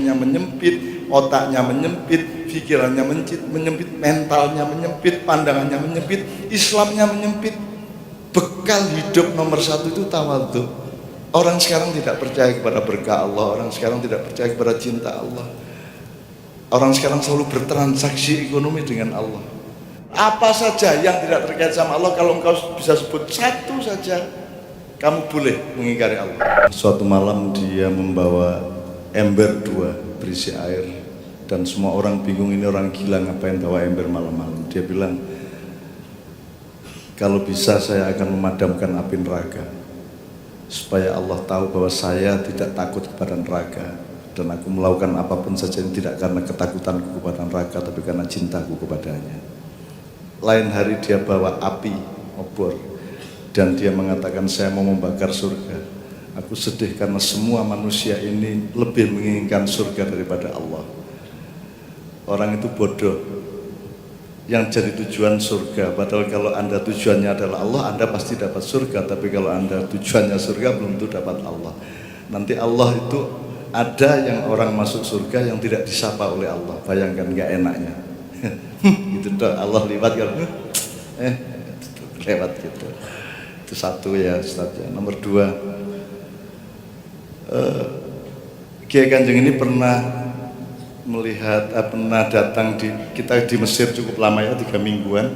hatinya menyempit, otaknya menyempit, pikirannya menyempit, mentalnya menyempit, pandangannya menyempit, Islamnya menyempit. Bekal hidup nomor satu itu tawadhu. Orang sekarang tidak percaya kepada berkah Allah, orang sekarang tidak percaya kepada cinta Allah. Orang sekarang selalu bertransaksi ekonomi dengan Allah. Apa saja yang tidak terkait sama Allah, kalau engkau bisa sebut satu saja, kamu boleh mengingkari Allah. Suatu malam dia membawa ember 2 berisi air, dan semua orang bingung, ini orang gila ngapain bawa ember malam-malam. Dia bilang, kalau bisa saya akan memadamkan api neraka, supaya Allah tahu bahwa saya tidak takut kepada neraka, dan aku melakukan apapun saja ini tidak karena ketakutanku kepada neraka, tapi karena cintaku kepadanya. Lain hari dia bawa api obor, dan dia mengatakan, saya mau membakar surga. Aku sedih karena semua manusia ini lebih menginginkan surga daripada Allah. Orang itu bodoh yang jadi tujuan surga, padahal kalau Anda tujuannya adalah Allah, Anda pasti dapat surga. Tapi kalau Anda tujuannya surga, belum tentu dapat Allah. Nanti Allah itu ada yang orang masuk surga yang tidak disapa oleh Allah. Bayangkan nggak enaknya. Gitu dong, Allah lewat kalau lewat gitu. Itu satu ya Ustaz ya. Nomor 2, Kiai Kanjeng ini pernah melihat, pernah datang kita di Mesir cukup lama ya, 3 mingguan,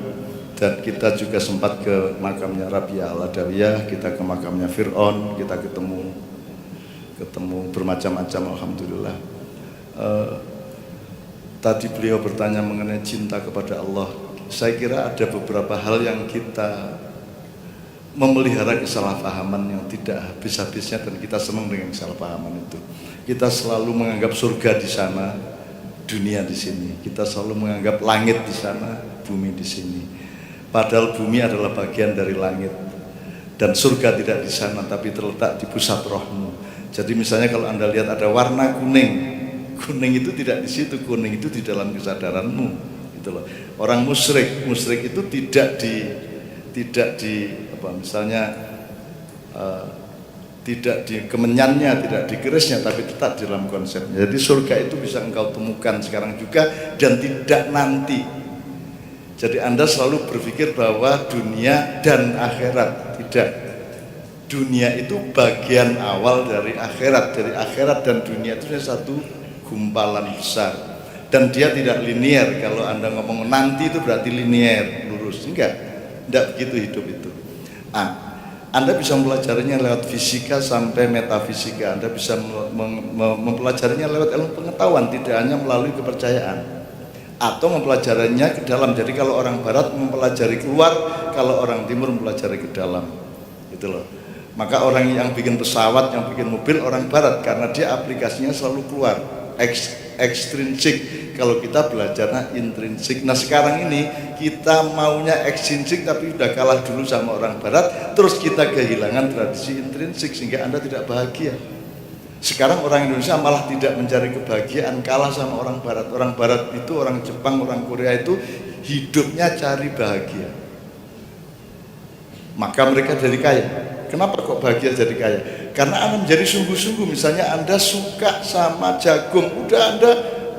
dan kita juga sempat ke makamnya Rabi'ah Al-Adawiyah, kita ke makamnya Fir'aun, kita ketemu bermacam-macam, alhamdulillah. Tadi beliau bertanya mengenai cinta kepada Allah. Saya kira ada beberapa hal yang kita memelihara kesalahpahaman yang tidak habis-habisnya, dan kita senang dengan kesalahpahaman itu. Kita selalu menganggap surga di sana, dunia di sini. Kita selalu menganggap langit di sana, bumi di sini. Padahal bumi adalah bagian dari langit, dan surga tidak di sana, tapi terletak di pusat rohmu. Jadi misalnya kalau Anda lihat ada warna kuning, kuning itu tidak di situ, kuning itu di dalam kesadaranmu, gitu loh. Orang musyrik itu tidak di apa misalnya tidak di kemenyannya, tidak di kerisnya, tapi tetap di dalam konsepnya. Jadi surga itu bisa engkau temukan sekarang juga dan tidak nanti. Jadi Anda selalu berpikir bahwa dunia dan akhirat. Tidak. Dunia itu bagian awal dari akhirat. Dari akhirat dan dunia itu satu gumpalan besar. Dan dia tidak linier. Kalau Anda ngomong nanti itu berarti linier, lurus. Enggak. Tidak begitu hidup itu. Anda bisa mempelajarinya lewat fisika sampai metafisika. Anda bisa mempelajarinya lewat ilmu pengetahuan, tidak hanya melalui kepercayaan. Atau mempelajarinya ke dalam. Jadi kalau orang barat mempelajari keluar, kalau orang timur mempelajari ke dalam. Gitu loh. Maka orang yang bikin pesawat, yang bikin mobil orang barat, karena dia aplikasinya selalu keluar, ekstrinsik. Kalau kita belajarnya intrinsik. Nah sekarang ini kita maunya ekstrinsik, tapi udah kalah dulu sama orang barat, terus kita kehilangan tradisi intrinsik sehingga Anda tidak bahagia. Sekarang orang Indonesia malah tidak mencari kebahagiaan, kalah sama orang barat. Orang barat itu, orang Jepang, orang Korea itu hidupnya cari bahagia, maka mereka jadi kaya. Kenapa kok bahagia jadi kaya? Karena Anda menjadi sungguh-sungguh. Misalnya Anda suka sama jagung, udah Anda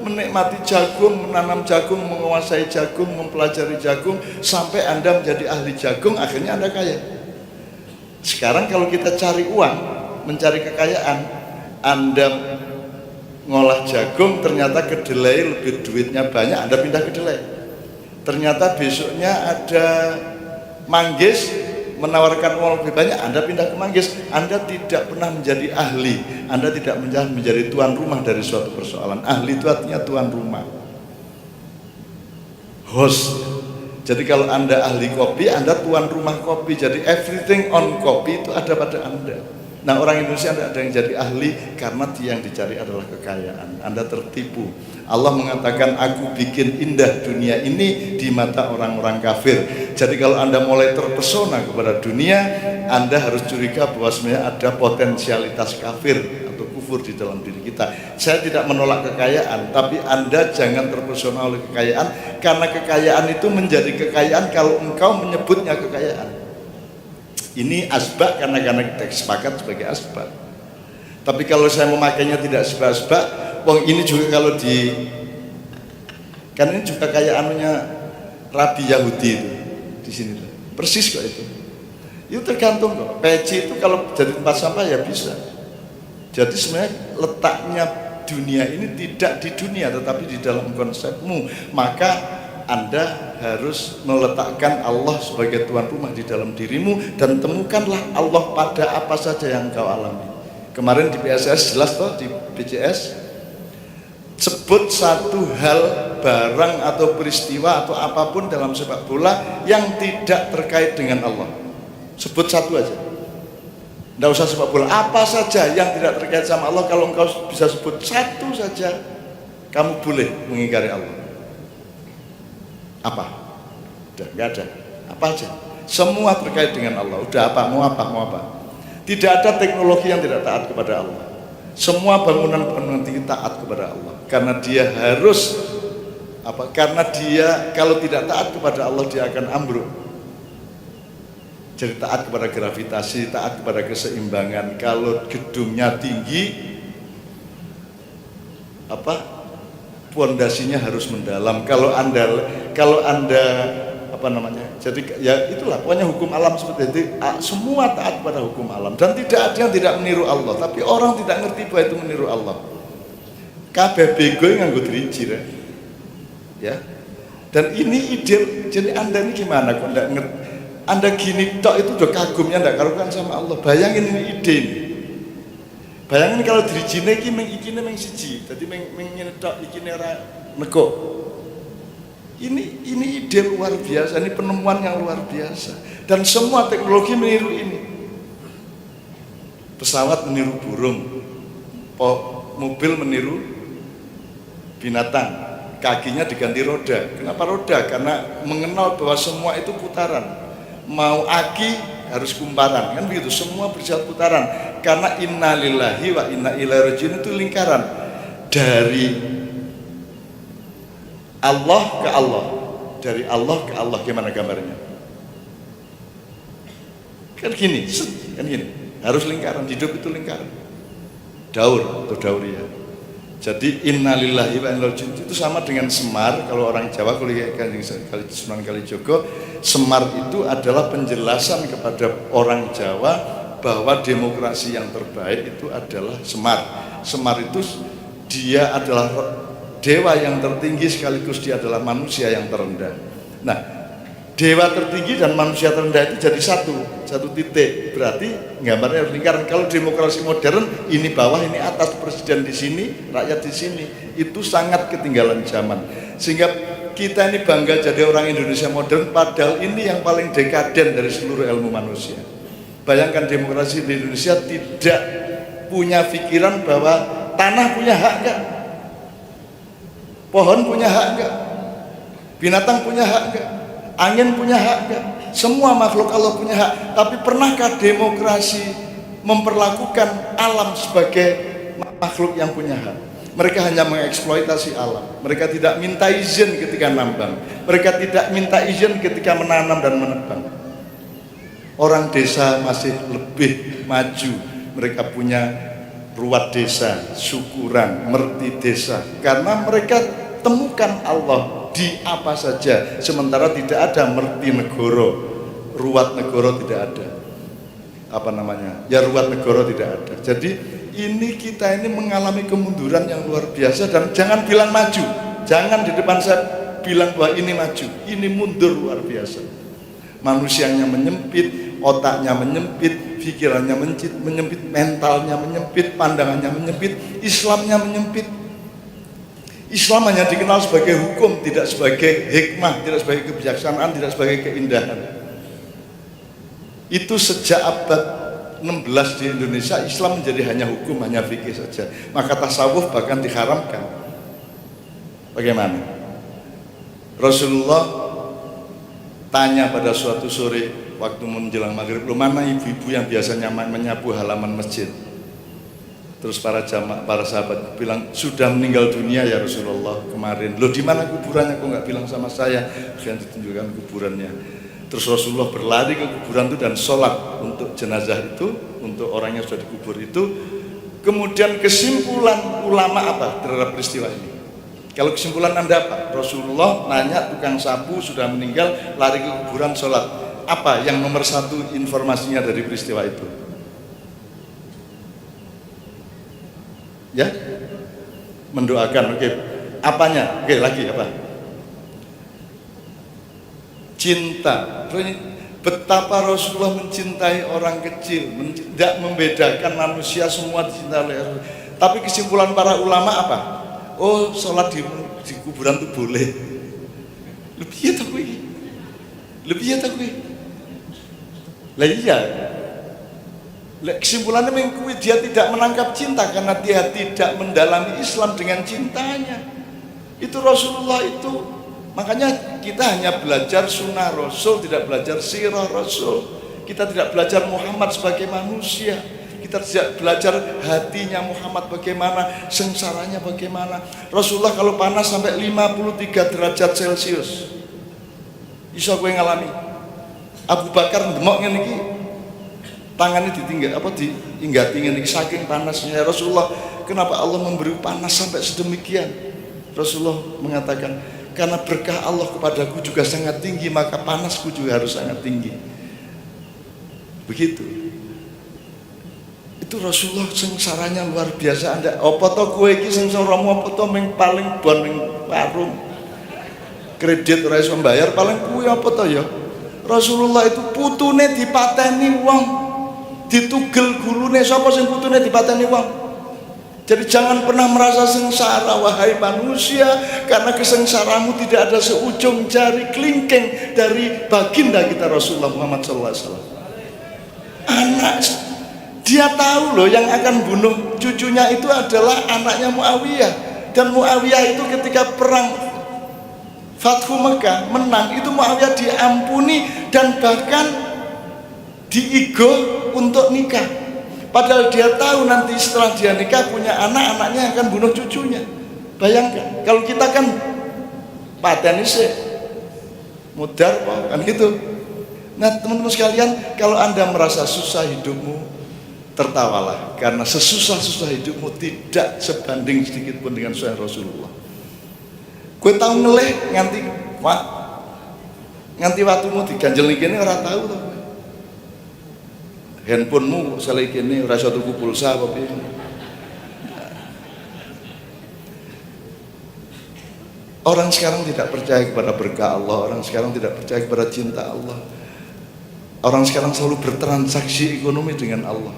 menikmati jagung, menanam jagung, menguasai jagung, mempelajari jagung, sampai Anda menjadi ahli jagung, akhirnya Anda kaya. Sekarang kalau kita cari uang, mencari kekayaan, Anda ngolah jagung, ternyata kedelai lebih duitnya banyak, Anda pindah kedelai. Ternyata besoknya ada manggis, menawarkan uang lebih banyak, Anda pindah ke manggis. Anda tidak pernah menjadi ahli, Anda tidak menjadi tuan rumah dari suatu persoalan. Ahli itu artinya tuan rumah, host. Jadi kalau Anda ahli kopi, Anda tuan rumah kopi. Jadi everything on kopi itu ada pada Anda. Nah orang Indonesia ada yang jadi ahli karena dia yang dicari adalah kekayaan. Anda tertipu. Allah mengatakan, aku bikin indah dunia ini di mata orang-orang kafir. Jadi kalau Anda mulai terpesona kepada dunia, Anda harus curiga bahwa sebenarnya ada potensialitas kafir atau kufur di dalam diri kita. Saya tidak menolak kekayaan, tapi Anda jangan terpesona oleh kekayaan, karena kekayaan itu menjadi kekayaan kalau engkau menyebutnya kekayaan. Ini asbab karena kita sepakat sebagai asbab. Tapi kalau saya memakainya tidak sebagai asbab, Wong ini juga kalau kan ini juga kayak anunya Rabi Yahudi itu di sini tuh. Persis kok itu. Itu tergantung kok. Peci itu kalau jadi tempat sampah ya bisa. Jadi sebenarnya letaknya dunia ini tidak di dunia tetapi di dalam konsepmu. Maka Anda harus meletakkan Allah sebagai tuan rumah di dalam dirimu dan temukanlah Allah pada apa saja yang kau alami. Kemarin di PSS jelas toh, di BCS sebut satu hal, barang atau peristiwa atau apapun dalam sepak bola yang tidak terkait dengan Allah. Sebut satu aja. Tidak usah sepak bola, apa saja yang tidak terkait sama Allah. Kalau engkau bisa sebut satu saja, kamu boleh mengingkari Allah. Apa? Udah, nggak ada. Apa aja? Semua terkait dengan Allah. Udah apa? Mau apa? Mau apa? Tidak ada teknologi yang tidak taat kepada Allah. Semua bangunan tinggi taat kepada Allah. Karena dia harus apa? Karena dia kalau tidak taat kepada Allah dia akan ambruk. Jadi taat kepada gravitasi, taat kepada keseimbangan. Kalau gedungnya tinggi, apa? Pondasinya harus mendalam. Kalau anda apa namanya? Jadi ya itulah pokoknya hukum alam seperti itu. Semua taat pada hukum alam dan tidak ada yang tidak meniru Allah. Tapi orang tidak ngerti bahwa itu meniru Allah. Kabeh bego nganggo driji ya. Dan ini ide. Jadi anda ini gimana kok enggak ngerti? Anda gini tok itu udah kagumnya enggak karuan sama Allah. Bayangin ini ide ini. Bayangin kalau drijine iki mung ikine mung siji. Dadi mung ngene tok ikine ora nego. Ini ide luar biasa, ini penemuan yang luar biasa. Dan semua teknologi meniru ini. Pesawat meniru burung, mobil meniru binatang, kakinya diganti roda. Kenapa roda? Karena mengenal bahwa semua itu putaran. Mau aki harus kumparan, kan begitu. Semua berjalan putaran. Karena innalillahi wa inna ilaihi raji'un itu lingkaran dari Allah ke Allah, dari Allah ke Allah. Gimana gambarnya? Kan gini, harus lingkaran. Hidup itu lingkaran. Daur atau dauria. Jadi innalillahi wa inna ilaihi raji'un itu sama dengan semar. Kalau orang Jawa, kalau Sunan Kalijogo, semar itu adalah penjelasan kepada orang Jawa bahwa demokrasi yang terbaik itu adalah semar. Semar itu dia adalah dewa yang tertinggi sekaligus dia adalah manusia yang terendah. Nah, dewa tertinggi dan manusia terendah itu jadi satu titik. Berarti gambarnya harus lingkaran. Kalau demokrasi modern ini bawah, ini atas, presiden di sini, rakyat di sini, itu sangat ketinggalan zaman. Sehingga kita ini bangga jadi orang Indonesia modern, padahal ini yang paling dekaden dari seluruh ilmu manusia. Bayangkan demokrasi di Indonesia tidak punya pikiran bahwa tanah punya hak enggak? Pohon punya hak enggak? Binatang punya hak enggak? Angin punya hak enggak? Semua makhluk Allah punya hak. Tapi pernahkah demokrasi memperlakukan alam sebagai makhluk yang punya hak? Mereka hanya mengeksploitasi alam. Mereka tidak minta izin ketika nambang. Mereka tidak minta izin ketika menanam dan menebang. Orang desa masih lebih maju. Mereka punya ruat desa, syukuran, merti desa, karena mereka temukan Allah di apa saja. Sementara tidak ada merti negoro, ruat negoro tidak ada. Apa namanya? Ya ruat negoro tidak ada. Jadi ini kita ini mengalami kemunduran yang luar biasa. Dan jangan bilang maju, jangan di depan saya bilang bahwa ini maju, ini mundur luar biasa. Manusianya menyempit, otaknya menyempit, pikirannya menyempit, mentalnya menyempit, pandangannya menyempit, Islamnya menyempit. Islam hanya dikenal sebagai hukum, tidak sebagai hikmah, tidak sebagai kebijaksanaan, tidak sebagai keindahan. Itu sejak abad 16 di Indonesia, Islam menjadi hanya hukum, hanya fikih saja. Maka tasawuf bahkan diharamkan. Bagaimana? Rasulullah tanya pada suatu sore waktu menjelang maghrib, "Lu mana ibu-ibu yang biasanya menyapu halaman masjid?" Terus para sahabat bilang, "Sudah meninggal dunia ya Rasulullah kemarin." "Loh, di mana kuburannya? Kok nggak bilang sama saya?" Akhirnya ditunjukkan kuburannya. Terus Rasulullah berlari ke kuburan itu dan sholat untuk jenazah itu, untuk orang yang sudah dikubur itu. Kemudian kesimpulan ulama apa terhadap peristiwa ini? Kalau kesimpulan Anda apa? Rasulullah nanya tukang sapu sudah meninggal, lari ke kuburan sholat. Apa yang nomor satu informasinya dari peristiwa itu? Ya, mendoakan. Oke, apanya? Oke, lagi apa? Cinta. Betapa Rasulullah mencintai orang kecil, tidak membedakan manusia, semua dicintai oleh Rasul. Tapi kesimpulan para ulama apa? Oh, sholat di kuburan itu boleh. Lebih ya tak gue. Lebih ya tak gue. Lah iya. Kesimpulannya mengakui dia tidak menangkap cinta karena dia tidak mendalami Islam dengan cintanya. Itu Rasulullah itu. Makanya kita hanya belajar sunnah Rasul, tidak belajar sirah Rasul. Kita tidak belajar Muhammad sebagai manusia. Kita tidak belajar hatinya Muhammad bagaimana, sengsaranya bagaimana. Rasulullah kalau panas sampai 53 derajat Celcius, iso gue ngalami. Abu Bakar demok ngene iki, tangannya ditinggal apa diinggati ngene iki saking panasnya. Ya Rasulullah, kenapa Allah memberi panas sampai sedemikian? Rasulullah mengatakan, karena berkah Allah kepadaku juga sangat tinggi, maka panasku juga harus sangat tinggi. Begitu. Itu Rasulullah sengsaranya luar biasa. Anda apa to kowe iki sengsaramu apa to ming paling bon ning warung. Kredit ora iso mbayar paling kuwi apa to ya? Rasulullah itu putune dipateni wong. Ditugel gulune sapa sing putune dipateni wong? Jadi jangan pernah merasa sengsara wahai manusia, karena kesengsaramu tidak ada seujung jari kelingking dari baginda kita Rasulullah Muhammad SAW. Anak dia tahu loh yang akan bunuh cucunya itu adalah anaknya Muawiyah, dan Muawiyah itu ketika perang Fathu Mekah menang itu Muawiyah diampuni dan bahkan diigo untuk nikah. Padahal dia tahu nanti setelah dia nikah punya anak, anaknya akan bunuh cucunya. Bayangkan kalau kita kan paten sih mudar kan gitu. Nah teman-teman sekalian, kalau Anda merasa susah hidupmu, tertawalah, karena sesusah-susah hidupmu tidak sebanding sedikit pun dengan sunnah Rasulullah. Gue tahu ngeleh nganti waktumu diganjel iki ora tahu to. Handphonemu salah kene ora iso tuku pulsa apa piye. Orang sekarang tidak percaya kepada berkah Allah, orang sekarang tidak percaya kepada cinta Allah. Orang sekarang selalu bertransaksi ekonomi dengan Allah.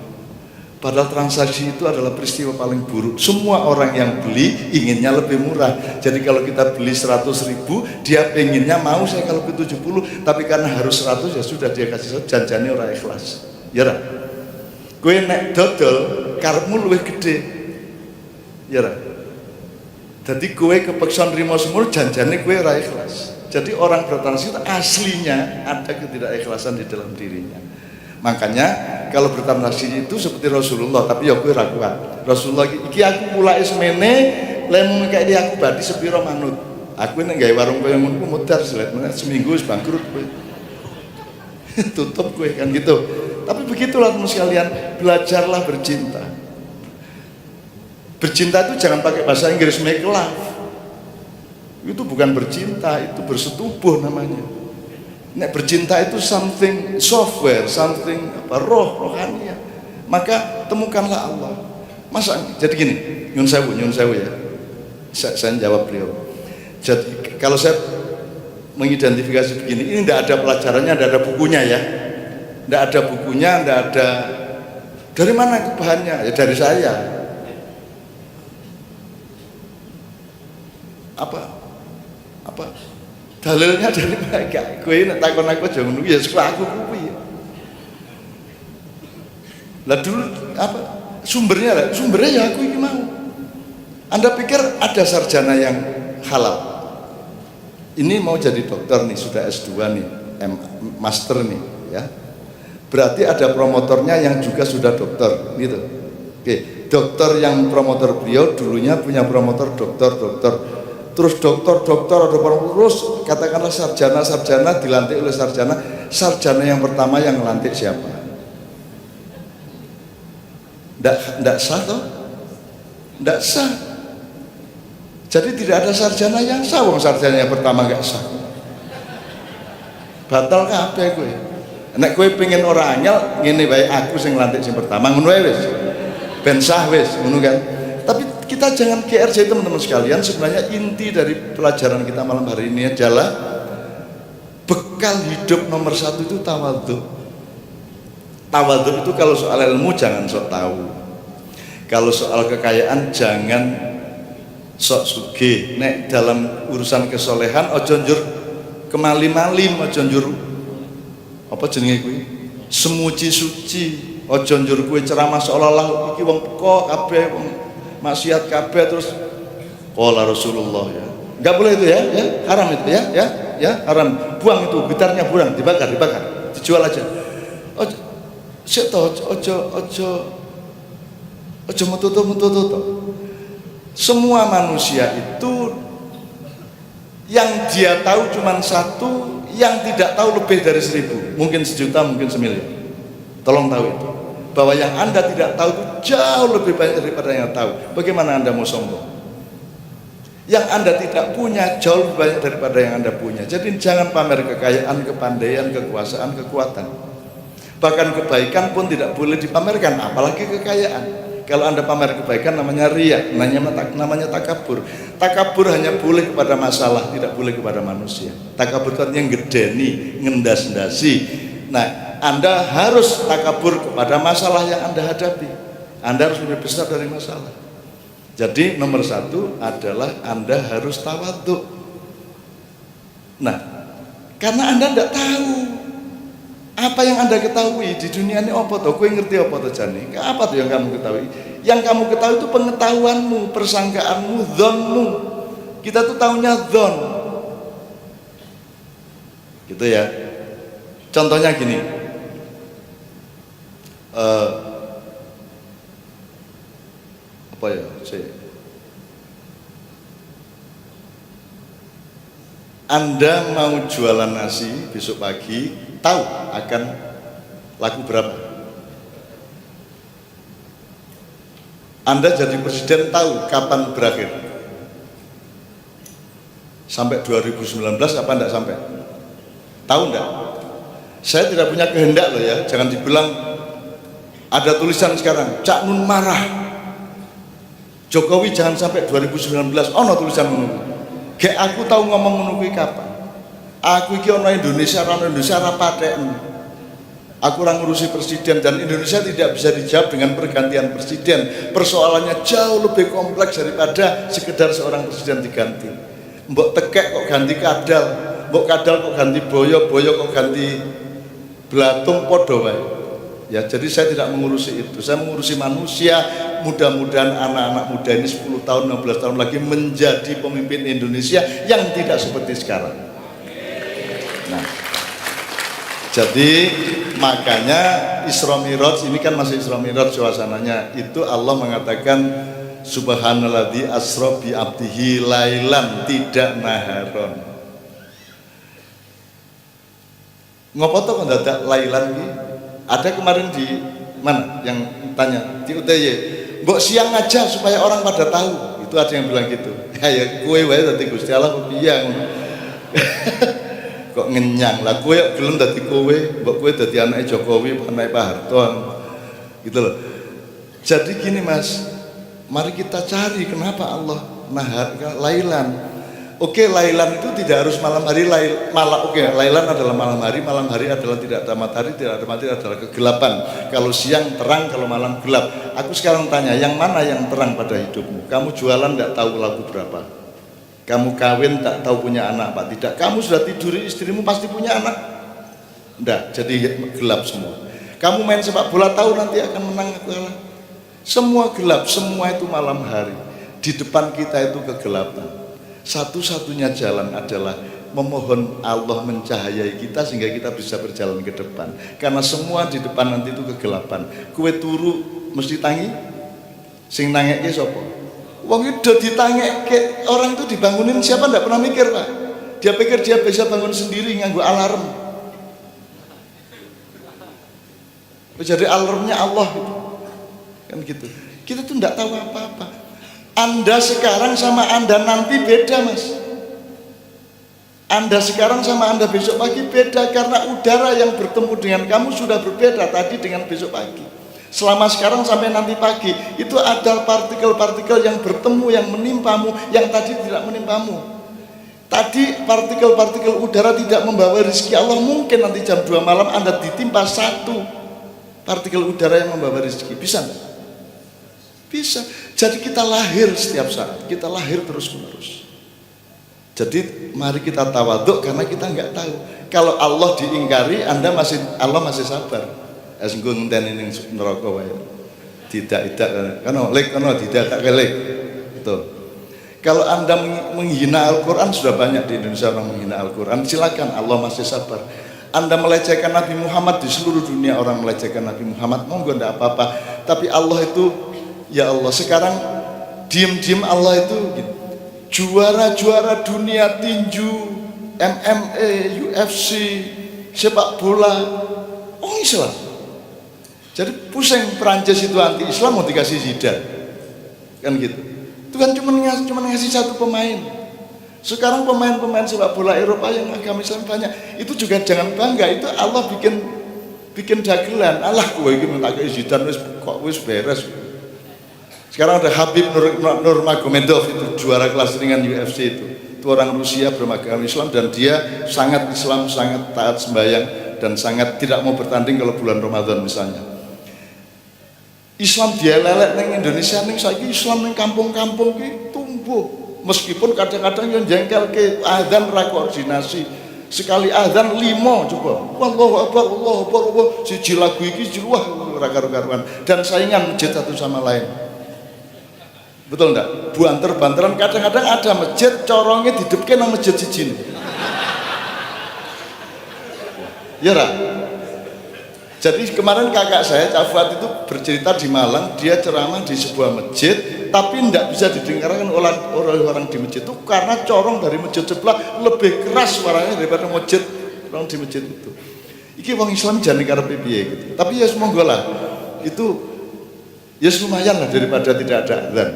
Padahal transaksi itu adalah peristiwa paling buruk. Semua orang yang beli inginnya lebih murah. Jadi kalau kita beli 100.000, dia pengennya mau saya kalau ke 70, tapi karena harus 100 ya sudah dia kasih janjane ora ikhlas. Ya ra. Kowe nek dodol karepmu luwih gede. Ya ra. Jadi kowe kepeksa nrimo semur janjane kowe ora ikhlas. Jadi orang bertransaksi itu aslinya ada ketidakikhlasan di dalam dirinya. Makanya kalau bertransaksi itu seperti Rasulullah, tapi ya kowe ra kuat. Rasulullah iki aku mulai semene, lemu kayak dia aku badi sepiro manut. Aku nek gawe warung koyo ngono ku mudar seminggu wis bangkrut kowe. Tutup kowe kan gitu. Tapi begitulah teman sekalian, belajarlah bercinta. Bercinta itu jangan pakai bahasa Inggris make love. Itu bukan bercinta, itu bersetubuh namanya. Nek bercinta itu something software, something rohani ya. Maka temukanlah Allah. Masa jadi gini, nyun sewu ya. Saya jawab beliau. Jadi kalau saya mengidentifikasi begini, ini tidak ada pelajarannya, tidak ada bukunya ya. Tidak ada bukunya, tidak ada. Dari mana bahannya? Ya dari saya. Apa dalilnya dari mereka? Gue nek takon aku aja ngono ya sekolah aku kuwi. Lah dulu apa sumbernya ya aku ini mau. Anda pikir ada sarjana yang halal? Ini mau jadi dokter nih, sudah S2 nih, master nih ya. Berarti ada promotornya yang juga sudah dokter gitu. Oke, dokter yang promotor beliau dulunya punya promotor dokter. Terus dokter ada terus katakanlah sarjana dilantik oleh sarjana yang pertama yang melantik siapa? Nggak sah toh? Tidak sah. Jadi tidak ada sarjana yang sah. Wong sarjana yang pertama gak sah. Batal kabeh kowe. Nek kowe pengen ora anyel ngene wae, aku sing lantik sing pertama ngono wae wis. Ben sah wis ngono kan. Tapi kita jangan GRJ teman-teman sekalian. Sebenarnya inti dari pelajaran kita malam hari ini adalah bekal hidup nomor satu itu tawadhu. Tawadhu itu kalau soal ilmu jangan sok tahu. Kalau soal kekayaan jangan sok sugih. Nek dalam urusan kesolehan ojo njur kemali-mali, ojo njur apa jenenge kuwi? Semuji suci. Ojo njur kuwi ceramah seolah-olah iki wong pekok kabeh, wong maksiat kabeh terus qala Rasulullah ya. Enggak boleh itu ya, haram itu ya, haram. Buang itu, gitarnya buang, dibakar, dijual aja. Ojo sik to, ojo metutu. Semua manusia itu yang dia tahu cuma satu, yang tidak tahu lebih dari 1000, mungkin 1.000.000, mungkin 1.000.000. Tolong tahu itu, bahwa yang Anda tidak tahu itu jauh lebih banyak daripada yang tahu. Bagaimana Anda mau sombong? Yang Anda tidak punya jauh lebih banyak daripada yang Anda punya. Jadi jangan pamer kekayaan, kepandaian, kekuasaan, kekuatan. Bahkan kebaikan pun tidak boleh dipamerkan, apalagi kekayaan. Kalau Anda pamer kebaikan namanya riya, namanya takabur. Takabur hanya boleh kepada masalah, tidak boleh kepada manusia. Takabur itu artinya ngedeni, ngendas-ndasi. Nah, Anda harus takabur kepada masalah yang Anda hadapi. Anda harus lebih besar dari masalah. Jadi nomor satu adalah Anda harus tawadhu. Nah, karena Anda tidak tahu apa yang Anda ketahui di dunia ini apa toh? Kowe ngerti apa toh jane? Apa tuh yang kamu ketahui? Yang kamu ketahui itu pengetahuanmu, persangkaanmu, dzonmu. Kita tuh taunya dzon. Gitu ya. Contohnya gini. Apa ya? Anda mau jualan nasi besok pagi, tahu akan laku berapa? Anda jadi presiden tahu kapan berakhir? Sampai 2019 apa enggak sampai? Tahu enggak? Saya tidak punya kehendak loh ya, jangan dibilang ada tulisan sekarang, Cak Nun marah Jokowi jangan sampai 2019, ono tulisan menunggu. Kayak aku tahu ngomong menunggu kapan. Aku iki ono Indonesia rapaten. Aku orang ngurusi presiden dan Indonesia tidak bisa dijawab dengan pergantian presiden. Persoalannya jauh lebih kompleks daripada sekedar seorang presiden diganti. Mbok tekek kok ganti kadal, mbok kadal kok ganti boyo, boyo kok ganti belatung podo wae. Ya, jadi saya tidak mengurusi itu. Saya mengurusi manusia. Mudah-mudahan anak-anak muda ini 10 tahun, 16 tahun lagi menjadi pemimpin Indonesia yang tidak seperti sekarang. Nah, jadi makanya Isra Mi'raj ini kan masih Isra Mi'raj suasananya. Itu Allah mengatakan Subhanalladzi asra bi abdihi lailan, tidak naharon. Ngopo to kok dadak lailan iki? Ada kemarin di mana yang tanya di UTY, mbok siang aja supaya orang pada tahu. Itu ada yang bilang gitu. Ya kowe wae dadi Gusti Allah kok piye ngono. Kok ngenyang lah kowe gelem dadi kowe, mbok kowe dadi anake Jokowi, anake Pak Harto. Gitu loh. Jadi gini Mas, mari kita cari kenapa Allah nahar lailan. Oke, lailan itu tidak harus malam hari, lailan adalah malam hari adalah tidak ada matahari, tidak ada matahari adalah kegelapan. Kalau siang terang, kalau malam gelap. Aku sekarang tanya, yang mana yang terang pada hidupmu? Kamu jualan tidak tahu laku berapa? Kamu kawin tak tahu punya anak apa tidak? Kamu sudah tiduri istrimu pasti punya anak? Tidak, jadi gelap semua. Kamu main sepak bola tahu nanti akan menang atau kalah? Semua gelap, semua itu malam hari. Di depan kita itu kegelapan. Satu-satunya jalan adalah memohon Allah mencahayai kita sehingga kita bisa berjalan ke depan. Karena semua di depan nanti itu kegelapan. Kue turu mesti tangi, sing nangeke sapa? Wong itu ditangeke, orang itu dibangunin siapa ndak pernah mikir Pak. Dia pikir dia bisa bangun sendiri nganggo alarm. Jadi alarmnya Allah gitu. Kan gitu. Kita tuh ndak tahu apa-apa. Anda sekarang sama Anda nanti beda, Mas. Anda sekarang sama Anda besok pagi beda, karena udara yang bertemu dengan kamu sudah berbeda tadi dengan besok pagi. Selama sekarang sampai nanti pagi, itu ada partikel-partikel yang bertemu, yang menimpamu, yang tadi tidak menimpamu. Tadi partikel-partikel udara tidak membawa rezeki Allah, mungkin nanti jam 2 malam Anda ditimpa satu partikel udara yang membawa rezeki. Bisa nggak? Bisa. Jadi kita lahir setiap saat, kita lahir terus-menerus. Jadi mari kita tawaduk, karena kita nggak tahu. Kalau Allah diingkari, Allah masih sabar. Asenggo ngenteni ning neraka wae. Tidak kana lek kana tidak tak lek. Itu. Kalau Anda menghina Al-Qur'an, sudah banyak di Indonesia orang menghina Al-Qur'an, silakan, Allah masih sabar. Anda melecehkan Nabi Muhammad, di seluruh dunia orang melecehkan Nabi Muhammad, monggo enggak apa-apa. Tapi Allah itu, ya Allah, sekarang diem-diem Allah itu gitu. Juara-juara dunia tinju, MMA, UFC, sepak bola, oh Islam. Jadi pusing Perancis itu anti-Islam, mau dikasih Zidane, kan gitu. Itu kan cuma ngasih satu pemain. Sekarang pemain-pemain sepak bola Eropa yang agama Islam banyak. Itu juga jangan bangga, itu Allah bikin dagelan. Allah kowe iki minta ke Zidane wis beres. Sekarang ada Habib Nurmagomedov, itu juara kelas ringan UFC itu. Itu orang Rusia beragama Islam, dan dia sangat Islam, sangat taat sembahyang, dan sangat tidak mau bertanding kalau bulan Ramadan misalnya. Islam dia lelek neng Indonesia, neng saiki Islam neng kampung-kampung ki tumbuh. Meskipun kadang-kadang yang jengkel ke adzan ra koordinasi. Sekali adzan 5 coba. Allahu Akbar, Allahu Akbar, Allah. Siji lagu iki wah ora karu-karuan, dan saingan masjid satu sama lain. Betul enggak? Banter-banteran, kadang-kadang ada masjid corongnya didepke nang masjid siji. Ya ra? Jadi kemarin kakak saya, Cak Fuad, itu bercerita di Malang, dia ceramah di sebuah masjid, tapi tidak bisa didengarkan oleh orang di masjid itu, karena corong dari masjid sebelah lebih keras suaranya daripada orang di masjid itu. Iki wong Islam jangan karepe piye gitu. Tapi ya semoga lah, itu ya lumayan lah daripada tidak ada adzan.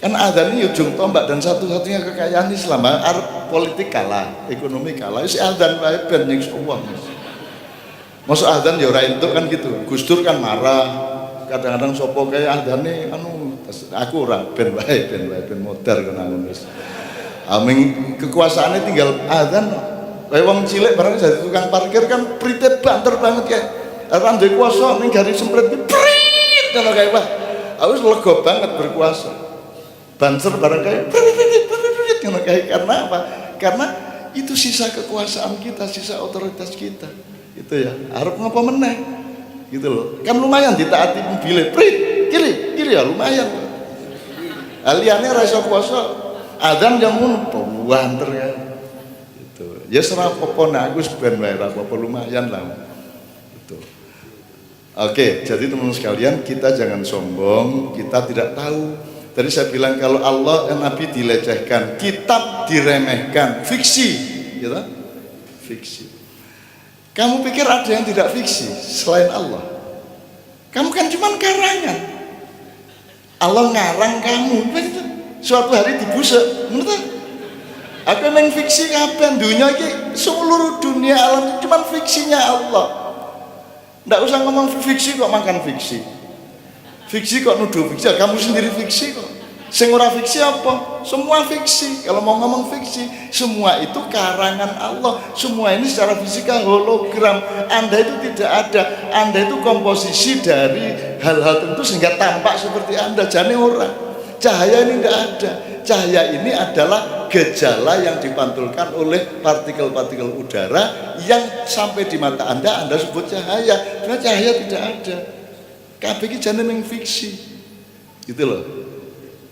Kan adzan ini ujung tombak, dan satu-satunya kekayaan Islam. Arep politik kalah, ekonomi kalah, isi adzan wae ben ning Allah. Masuk adzan ya ora entuk kan gitu. Gus Dur kan marah. Kadang-kadang sopo kayak adzane aku ora ben wae ben modar kena wis. Aming kekuasaannya tinggal adzan. Kayak wong cilik barang jadi tukang parkir kan prite banter banget kayak. Ora ndek kuasa ning garis semprit prit ngono kae wah. Aku lega banget berkuasa. Banter barang kayak prit ngono kae, karena apa? Karena itu sisa kekuasaan kita, sisa otoritas kita. Itu ya, harap ngapa meneh gitu loh, kan lumayan ditaati mobilnya prit kiri ya lumayan. Aliannya rasa kuasa adzan yang mun banter kan itu ya serap apa nah aku sebenarnya apa lumayan lah itu. Oke, jadi teman-teman sekalian, kita jangan sombong, kita tidak tahu. Tadi saya bilang kalau Allah dan Nabi dilecehkan, kitab diremehkan, fiksi gitu, fiksi. Kamu pikir ada yang tidak fiksi selain Allah? Kamu kan cuma karangan. Allah ngarang kamu. Suatu hari dibusuk, menurut aku yang fiksi kapan? Dunia ini seluruh dunia alam cuma fiksinya Allah. Nggak usah ngomong fiksi kok makan fiksi. Fiksi kok nuduh fiksi. Kamu sendiri fiksi kok. Sing ora fiksi apa? Semua fiksi. Kalau mau ngomong fiksi, semua itu karangan Allah. Semua ini secara fisika hologram. Anda itu tidak ada. Anda itu komposisi dari hal-hal tertentu sehingga tampak seperti Anda. Jane ora. Cahaya ini tidak ada. Cahaya ini adalah gejala yang dipantulkan oleh partikel-partikel udara yang sampai di mata Anda sebut cahaya. Karena cahaya tidak ada. Kabeh iki jane ning fiksi. Gitu loh.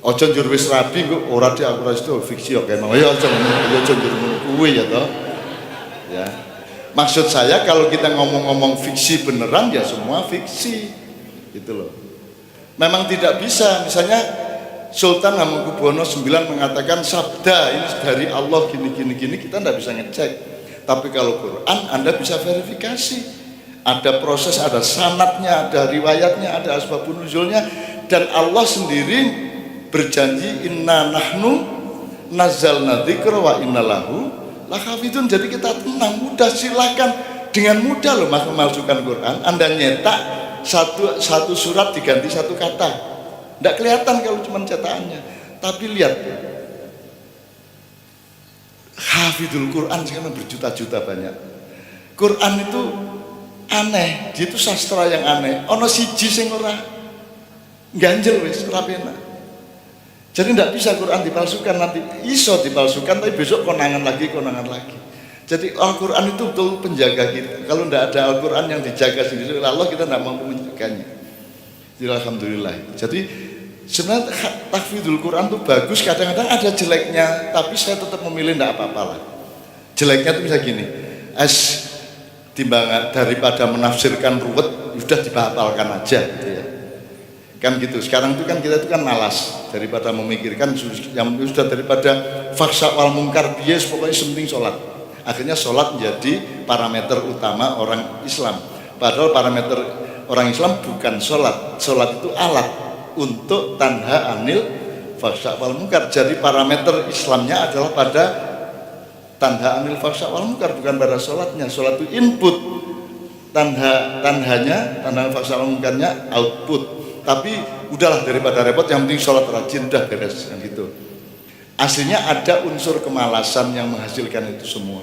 Ojo njur wis rabi kok ora di aku itu fiksi kok emang ya ojo njur kuwi ya toh. Ya. Maksud saya kalau kita ngomong-ngomong fiksi beneran ya semua fiksi. Gitu loh. Memang tidak bisa, misalnya Sultan Hamengkubuwono IX mengatakan sabda ini dari Allah gini kita tidak bisa ngecek. Tapi kalau Quran Anda bisa verifikasi. Ada proses, ada sanadnya, ada riwayatnya, ada asbabun nuzulnya, dan Allah sendiri berjanji inna nahnu nazzalna dzikra wa inna lahu lahafizun. Jadi kita tenang, mudah, silakan dengan mudah loh Mas memalsukan Quran. Anda nyetak satu surat diganti satu kata, tidak kelihatan kalau cuma cetakannya. Tapi lihat, hafizul Quran sekarang berjuta-juta banyak. Quran itu aneh, dia itu sastra yang aneh. Ono siji sing ora ganjel wis ora penak. Jadi tidak bisa Quran dipalsukan, nanti iso dipalsukan tapi besok konangan lagi. Jadi Al-Quran itu betul penjaga kita. Kalau tidak ada Al-Quran yang dijaga sendiri oleh Allah, kita tidak mampu menjaganya. Jadi alhamdulillah. Jadi sebenarnya tahfidzul Quran itu bagus, kadang-kadang ada jeleknya, tapi saya tetap memilih tidak apa-apa lah. Jeleknya itu bisa gini, timbangan daripada menafsirkan ruwet, sudah dihafalkan aja gitu ya. Kan gitu. Sekarang itu kan kita itu kan malas, daripada memikirkan yang sudah daripada faksa wal mungkar bias, pokoknya penting sholat. Akhirnya sholat menjadi parameter utama orang Islam. Padahal parameter orang Islam bukan sholat. Sholat itu alat untuk tanha anil faksa wal mungkar. Jadi parameter Islamnya adalah pada tanha anil faksa wal mungkar, bukan pada sholatnya. Sholat itu input, tanhanya, tanha faksa wal mungkarnya output. Tapi udahlah daripada repot, yang penting sholat rajin, udah beres kan gitu. Aslinya ada unsur kemalasan yang menghasilkan itu semua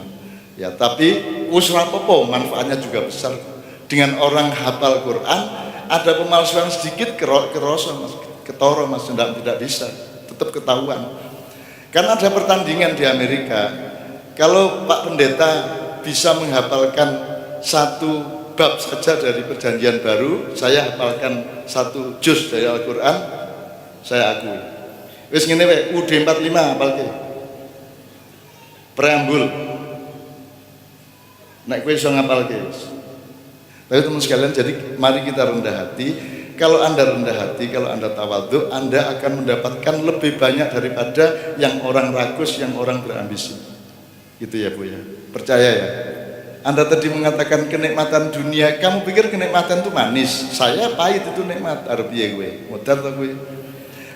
ya, tapi usra popo manfaatnya juga besar. Dengan orang hafal Quran ada pemalsuan sedikit ketoro mas, tidak bisa, tetap ketahuan. Karena ada pertandingan di Amerika, kalau Pak Pendeta bisa menghafalkan satu bab saja dari Perjanjian Baru, saya hafalkan satu juz dari Al-Quran, saya akui. Wis ngene wae, UD 45 apalke. Preambul. Nek kowe iso ngapalke. Tapi teman sekalian, jadi mari kita rendah hati. Kalau Anda rendah hati, kalau Anda tawadhu, Anda akan mendapatkan lebih banyak daripada yang orang rakus, yang orang berambisi. Gitu ya Bu ya. Percaya ya. Anda tadi mengatakan kenikmatan dunia, kamu pikir kenikmatan itu manis? Saya pahit itu nikmat. Arep piye kowe? Modal ta kowe?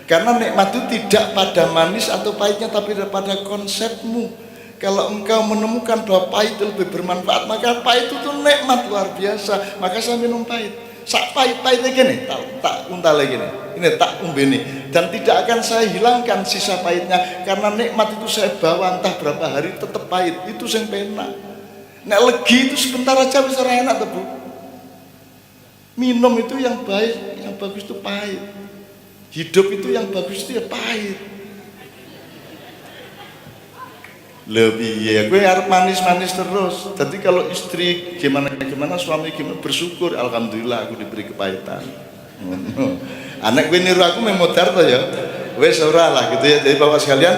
Karena nikmat itu tidak pada manis atau pahitnya, tapi pada konsepmu. Kalau engkau menemukan bahwa pahit itu lebih bermanfaat, maka pahit itu nikmat luar biasa. Maka saya minum pahit. Sak pahit-pahitnya gini, tak untal lagi nih. Ini tak umbeni. Dan tidak akan saya hilangkan sisa pahitnya, karena nikmat itu saya bawa entah berapa hari tetap pahit. Itu yang penak. Nek legi itu sebentar aja bisa enak tuh Bu. Minum itu yang baik, yang bagus itu pahit. Hidup itu yang bagus itu ya pahit. Lebih ya, gue harus manis-manis terus. Jadi kalau istri gimana, suami gimana, bersyukur, alhamdulillah aku diberi kepahitan. Anak gue niru aku memodar tuh ya, wes ora lah gitu ya. Jadi Bapak sekalian,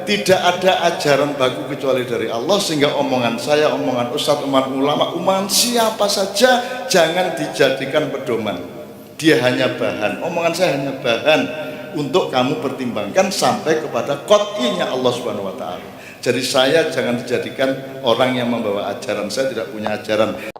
tidak ada ajaran baku kecuali dari Allah, sehingga omongan saya, omongan ustadz, omongan ulama, omongan siapa saja jangan dijadikan pedoman. Dia hanya bahan, omongan saya hanya bahan untuk kamu pertimbangkan sampai kepada qot'inya Allah Subhanahu wa ta'ala. Jadi saya jangan dijadikan orang yang membawa ajaran, saya tidak punya ajaran.